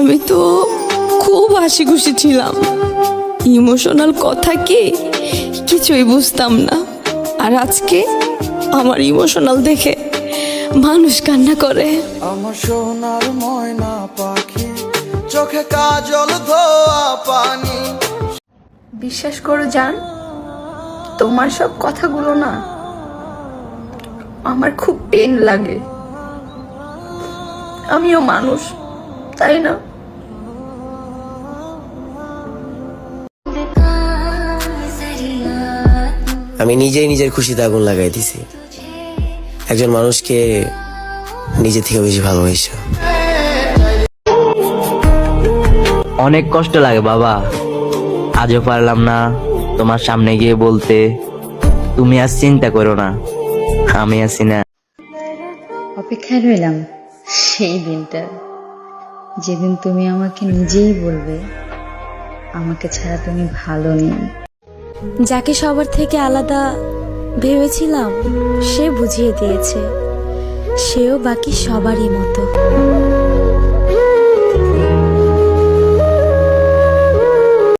আমি তো খুব হাসি খুশি ছিলাম, ইমোশনাল কথা কি কিছুই বুঝতাম না। আর আজকে আমার ইমোশনাল দেখে মানুষ কান্না করে। আমার সোনার ময়না পাখি, চোখে কাজল ধোয়া পানি। বিশ্বাস করো জান, তোমার সব কথাগুলো না আমার খুব পেন লাগে। আমিও মানুষ, তাই না? আমি নিজেই নিজের খুশিতে আগুন লাগাই দিছি, একজন মানুষকে নিজে থেকে বেশি ভালোবাসা। অনেক কষ্ট লাগে বাবা, আজও পারলাম না তোমার সামনে গিয়ে বলতে তুমি আর চিন্তা করো না, আমি আছি না। অপেক্ষায় রইলাম সেই দিনটা, যেদিন তুমি আমাকে নিজেই বলবে আমাকে ছাড়া তুমি ভালো নেই। যাকে সবার থেকে আলাদা ভেবেছিলাম সে বুঝিয়ে দিয়েছে সেও বাকি সবারই মতো।